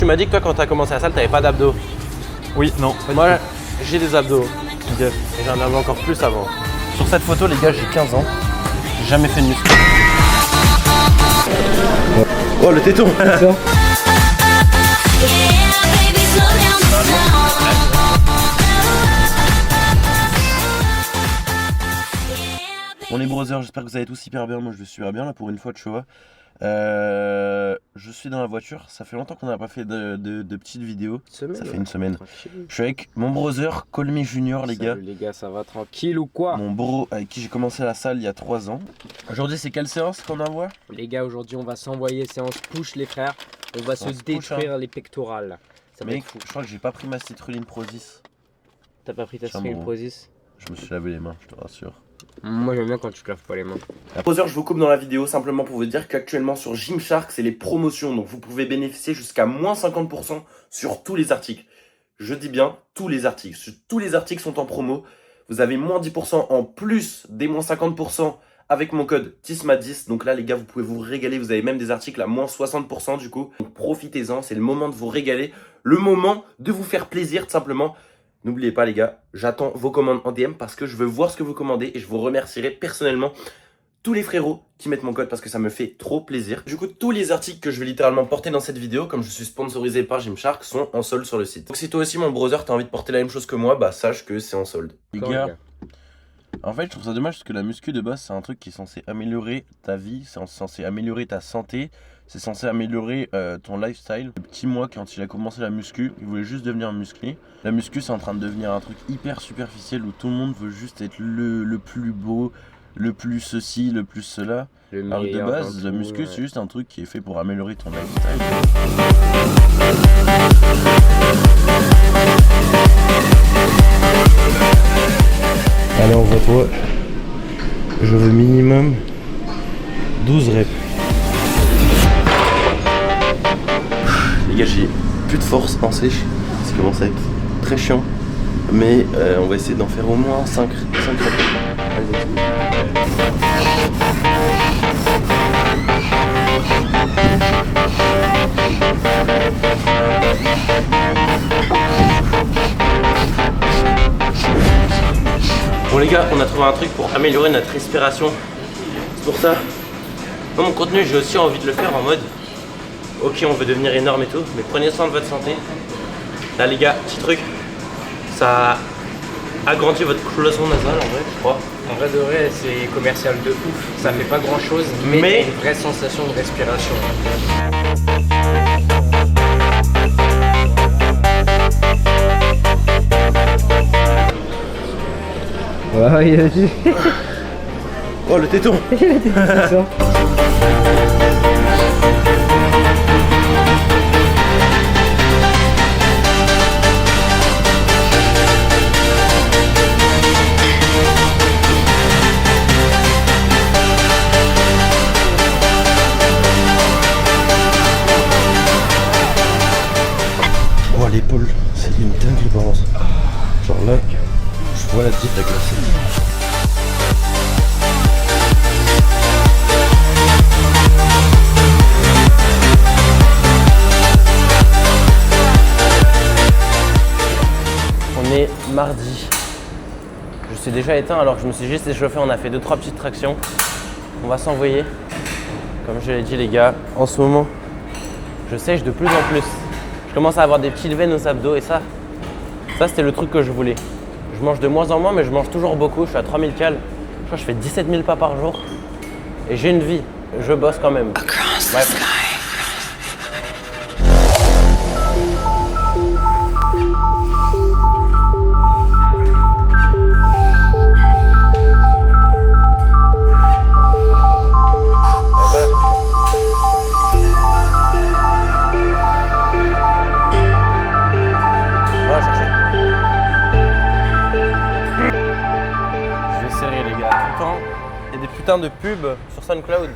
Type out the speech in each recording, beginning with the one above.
Tu m'as dit que toi quand t'as commencé la salle t'avais pas d'abdos. Oui, non. Moi j'ai des abdos. Ok. Et j'en avais encore plus avant. Sur cette photo les gars j'ai 15 ans. J'ai jamais fait de muscu. Oh le téton. Bon les brothers, j'espère que vous allez tous hyper bien, moi je vais super bien là pour une fois tu vois. Je suis dans la voiture, ça fait longtemps qu'on n'a pas fait de petites vidéos. Ça fait une semaine. Tranquille. Je suis avec mon brother, Call Me Junior les gars. Salut les gars, ça va tranquille ou quoi? Mon bro avec qui j'ai commencé la salle il y a 3 ans. Aujourd'hui c'est quelle séance qu'on envoie? Les gars, aujourd'hui on va s'envoyer séance push les frères. On va se détruire les pectorales. Ça Mec, je crois que j'ai pas pris ma citrulline Pro 10. T'as pas pris ta citrulline Pro 10? Je me suis lavé les mains, je te rassure. Moi j'aime bien quand tu te laves pas les mains. Brother, je vous coupe dans la vidéo simplement pour vous dire qu'actuellement sur Gymshark c'est les promotions, donc vous pouvez bénéficier jusqu'à moins 50% sur tous les articles. Je dis bien tous les articles, tous les articles sont en promo. Vous avez moins 10% en plus des moins 50% avec mon code TISMA10. Donc là les gars vous pouvez vous régaler, vous avez même des articles à moins 60% du coup. Donc profitez-en, c'est le moment de vous régaler, le moment de vous faire plaisir tout simplement. N'oubliez pas les gars, j'attends vos commandes en DM parce que je veux voir ce que vous commandez et je vous remercierai personnellement tous les frérots qui mettent mon code parce que ça me fait trop plaisir. Du coup, tous les articles que je vais littéralement porter dans cette vidéo, comme je suis sponsorisé par Gymshark, sont en solde sur le site. Donc si toi aussi mon brother t'as envie de porter la même chose que moi, bah sache que c'est en solde. Les gars, en fait je trouve ça dommage parce que la muscu de base c'est un truc qui est censé améliorer ta vie, c'est censé améliorer ta santé. C'est censé améliorer ton lifestyle. Le petit moi, quand il a commencé la muscu, il voulait juste devenir musclé. La muscu, c'est en train de devenir un truc hyper superficiel où tout le monde veut juste être le plus beau, le plus ceci, le plus cela. Alors de base, la muscu, c'est juste un truc qui est fait pour améliorer ton lifestyle. Allez, envoie-toi. Je veux minimum 12 reps. Les gars, j'ai plus de force en sèche, ça commence à être très chiant, mais on va essayer d'en faire au moins 5 reps. Bon les gars, on a trouvé un truc pour améliorer notre respiration. C'est pour ça, dans mon contenu, j'ai aussi envie de le faire en mode ok, on veut devenir énorme et tout, mais prenez soin de votre santé. Là les gars, petit truc, ça agrandit votre cloison nasale en vrai, je crois. En vrai de vrai, c'est commercial de ouf. Ça fait pas grand chose, mais une vraie sensation de respiration. Ouais, vas-y. Oh le téton. Oh l'épaule, c'est une dingue balance. Genre là, je vois la diff avec la scène. On est mardi. Je suis déjà éteint alors que je me suis juste échauffé, on a fait 2-3 petites tractions. On va s'envoyer. Comme je l'ai dit les gars, en ce moment, je sèche de plus en plus. Je commence à avoir des petites veines aux abdos et ça c'était le truc que je voulais. Je mange de moins en moins mais je mange toujours beaucoup, je suis à 3000 cales. Je crois que je fais 17 000 pas par jour. Et j'ai une vie, je bosse quand même. Bref. De pub sur SoundCloud.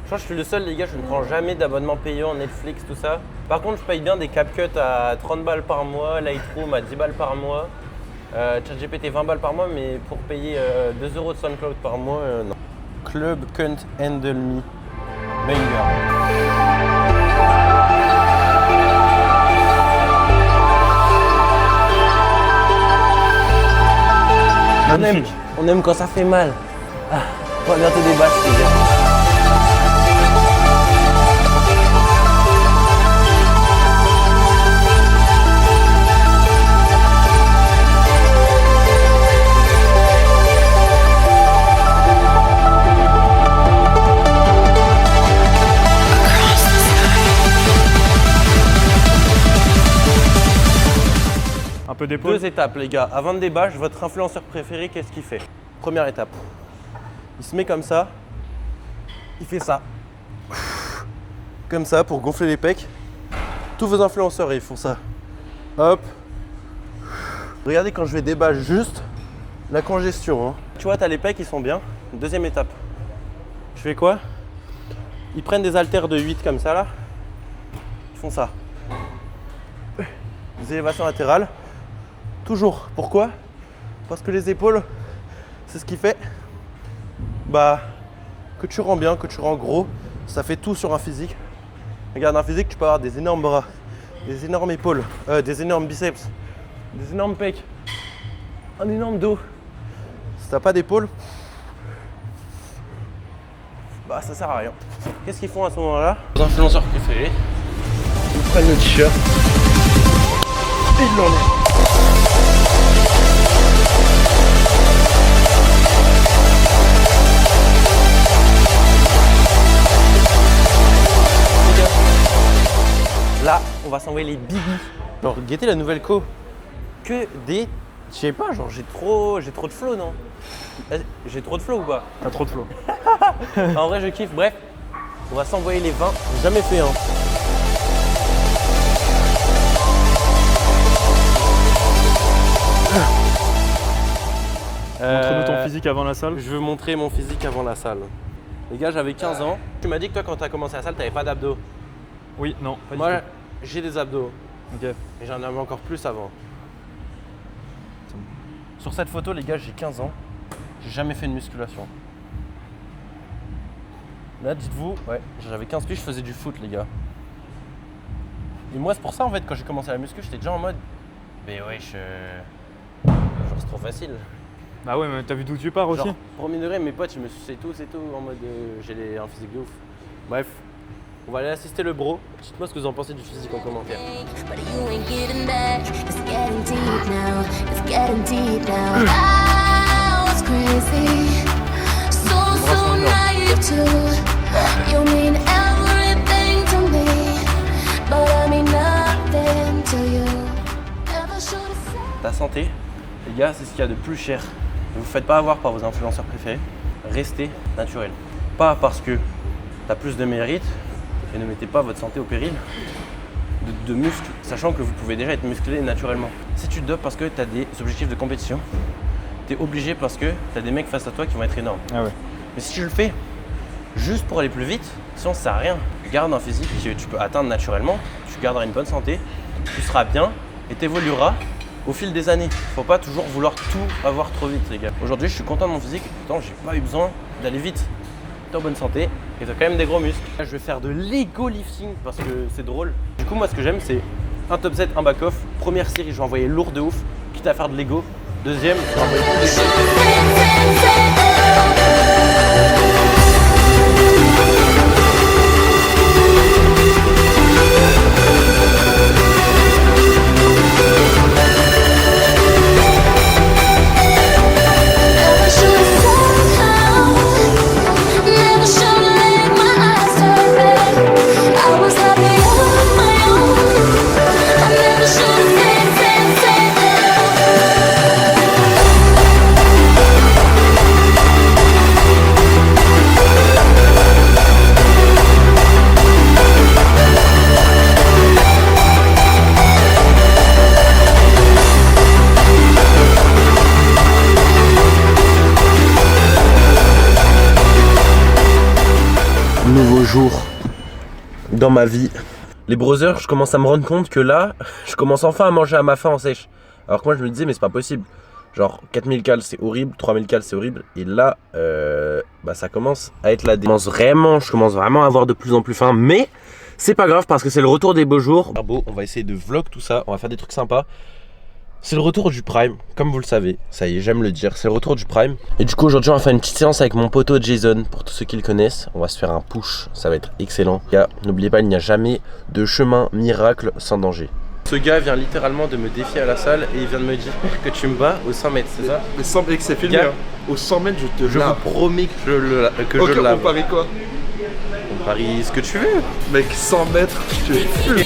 Je crois que je suis le seul les gars, je ne prends jamais d'abonnement payant, Netflix, tout ça. Par contre je paye bien des CapCut à 30 balles par mois, Lightroom à 10 balles par mois, ChatGPT 20 balles par mois, mais pour payer 2 € de SoundCloud par mois, non. Club Can't Handle Me. Banger. magnifique. On aime quand ça fait mal. Ah, on va bientôt des bâches, les gars. Un peu d'épaule. 2 étapes, les gars. Avant de débat, votre influenceur préféré, qu'est-ce qu'il fait? Première étape. Il se met comme ça. Il fait ça. Comme ça pour gonfler les pecs. Tous vos influenceurs, ils font ça. Hop. Regardez quand je vais débat juste la congestion. Hein. Tu vois, t'as les pecs, ils sont bien. Deuxième étape. Je fais quoi? Ils prennent des haltères de 8 comme ça là. Ils font ça. Des élévations latérales. Toujours. Pourquoi? Parce que les épaules, c'est ce qui fait que tu rends bien, que tu rends gros. Ça fait tout sur un physique. Regarde, un physique, tu peux avoir des énormes bras, des énormes épaules, des énormes biceps, des énormes pecs, un énorme dos. Si t'as pas d'épaule, ça sert à rien. Qu'est-ce qu'ils font à ce moment-là? Vos influenceurs préférés, ils prennent le t-shirt et ils l'enlèvent. Là, on va s'envoyer les bibis. Genre, guettez la nouvelle co. Que des... Je sais pas, genre j'ai trop de flow, non? J'ai trop de flow ou pas? T'as trop de flow. En vrai, je kiffe. Bref, on va s'envoyer les 20. J'ai jamais fait un. Montre-nous ton physique avant la salle. Je veux montrer mon physique avant la salle. Les gars, j'avais 15 ans. Tu m'as dit que toi, quand t'as commencé la salle, t'avais pas d'abdos. Oui, non, pas du Moi, tout. j'ai des abdos. Ok. Et j'en avais encore plus avant. Sur cette photo, les gars, j'ai 15 ans. J'ai jamais fait de musculation. Là, dites-vous, ouais, j'avais 15 piges, je faisais du foot, les gars. Et moi, c'est pour ça, en fait, quand j'ai commencé la muscu, j'étais déjà en mode... Mais ouais, genre, c'est trop facile. Bah ouais, mais t'as vu d'où tu pars aussi? Genre, premier degré, mes potes, ils me suçaient tous et tout, en mode j'ai un physique de ouf. Bref, on va aller assister le bro. Dites-moi ce que vous en pensez du physique en commentaire. Ta santé, les gars, c'est ce qu'il y a de plus cher. Ne vous faites pas avoir par vos influenceurs préférés. Restez naturel. Pas parce que tu as plus de mérite et ne mettez pas votre santé au péril de muscles, sachant que vous pouvez déjà être musclé naturellement. Si tu te dopes parce que tu as des objectifs de compétition, tu es obligé parce que tu as des mecs face à toi qui vont être énormes. Ah ouais. Mais si tu le fais juste pour aller plus vite, sinon ça sert à rien. Garde un physique que tu peux atteindre naturellement, tu garderas une bonne santé, tu seras bien et tu évolueras au fil des années. Faut pas toujours vouloir tout avoir trop vite, les gars. Aujourd'hui, je suis content de mon physique et pourtant, j'ai pas eu besoin d'aller vite. T'es en bonne santé et t'as quand même des gros muscles. Là, je vais faire de l'ego lifting parce que c'est drôle. Du coup, moi, ce que j'aime, c'est un top set, un back off. Première série, je vais envoyer lourd de ouf, quitte à faire de l'ego. Deuxième, je vais envoyer nouveau jour dans ma vie. Les brothers, je commence à me rendre compte que là, je commence enfin à manger à ma faim en sèche. Alors que moi je me disais mais c'est pas possible. Genre 4000 cales c'est horrible, 3000 cales c'est horrible. Et là, ça commence à être la dé. Je commence vraiment à avoir de plus en plus faim. Mais c'est pas grave parce que c'est le retour des beaux jours. On va essayer de vlog tout ça, on va faire des trucs sympas. C'est le retour du Prime, comme vous le savez, ça y est, j'aime le dire, c'est le retour du Prime. Et du coup aujourd'hui on va faire une petite séance avec mon poteau Jason, pour tous ceux qui le connaissent. On va se faire un push, ça va être excellent. Les gars, n'oubliez pas, il n'y a jamais de chemin miracle sans danger. Ce gars vient littéralement de me défier à la salle et il vient de me dire que tu me bats aux 100 mètres, c'est ça? Mais 100 mètres, c'est filmé, Gars, hein. Aux 100 mètres, je te Je lave. vous promets que je Ok, le on lave. parie quoi? On parie ce que tu veux. Mec, 100 mètres, je te fume.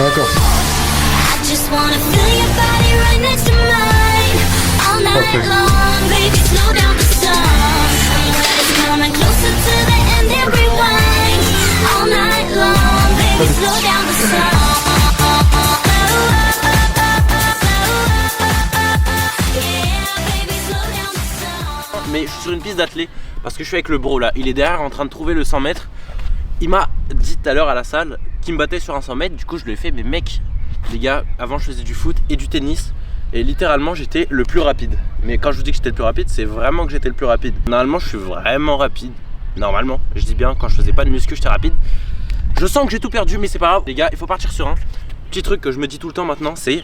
Ah, d'accord. Mais je suis sur une piste d'athlée parce que je suis avec le bro là. Il est derrière en train de trouver le 100 mètres. Il m'a dit tout à l'heure à la salle qu'il me battait sur un 100 mètres. Du coup, je lui ai fait, mais mec, les gars, avant je faisais du foot et du tennis. Et littéralement, j'étais le plus rapide. Mais quand je vous dis que j'étais le plus rapide, c'est vraiment que j'étais le plus rapide. Normalement, je suis vraiment rapide. Normalement, je dis bien, quand je faisais pas de muscu, j'étais rapide. Je sens que j'ai tout perdu, mais c'est pas grave. Les gars, il faut partir sur un petit truc que je me dis tout le temps maintenant, c'est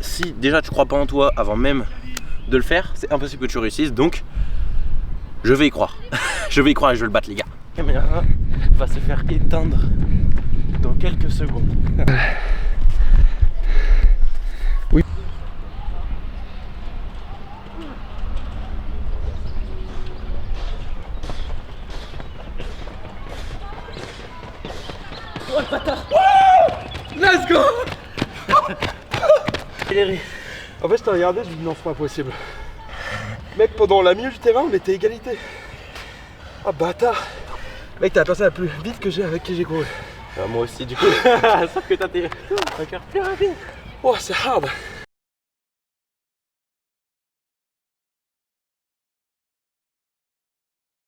si déjà tu crois pas en toi avant même de le faire, c'est impossible que tu réussisses. Donc, je vais y croire. Je vais y croire et je vais le battre, les gars. La caméra va se faire éteindre dans quelques secondes. Oui. Oh le bâtard! Let's go! Accéléré. En fait, je t'ai regardé, je me dis non, c'est pas possible. Mec, pendant la milieu du terrain, on était égalité. Ah, bâtard! Mec, t'es la personne la plus vite que j'ai avec qui j'ai couru. Moi aussi, du coup. Sauf que t'as tes cœurs plus rapide. Oh, c'est hard!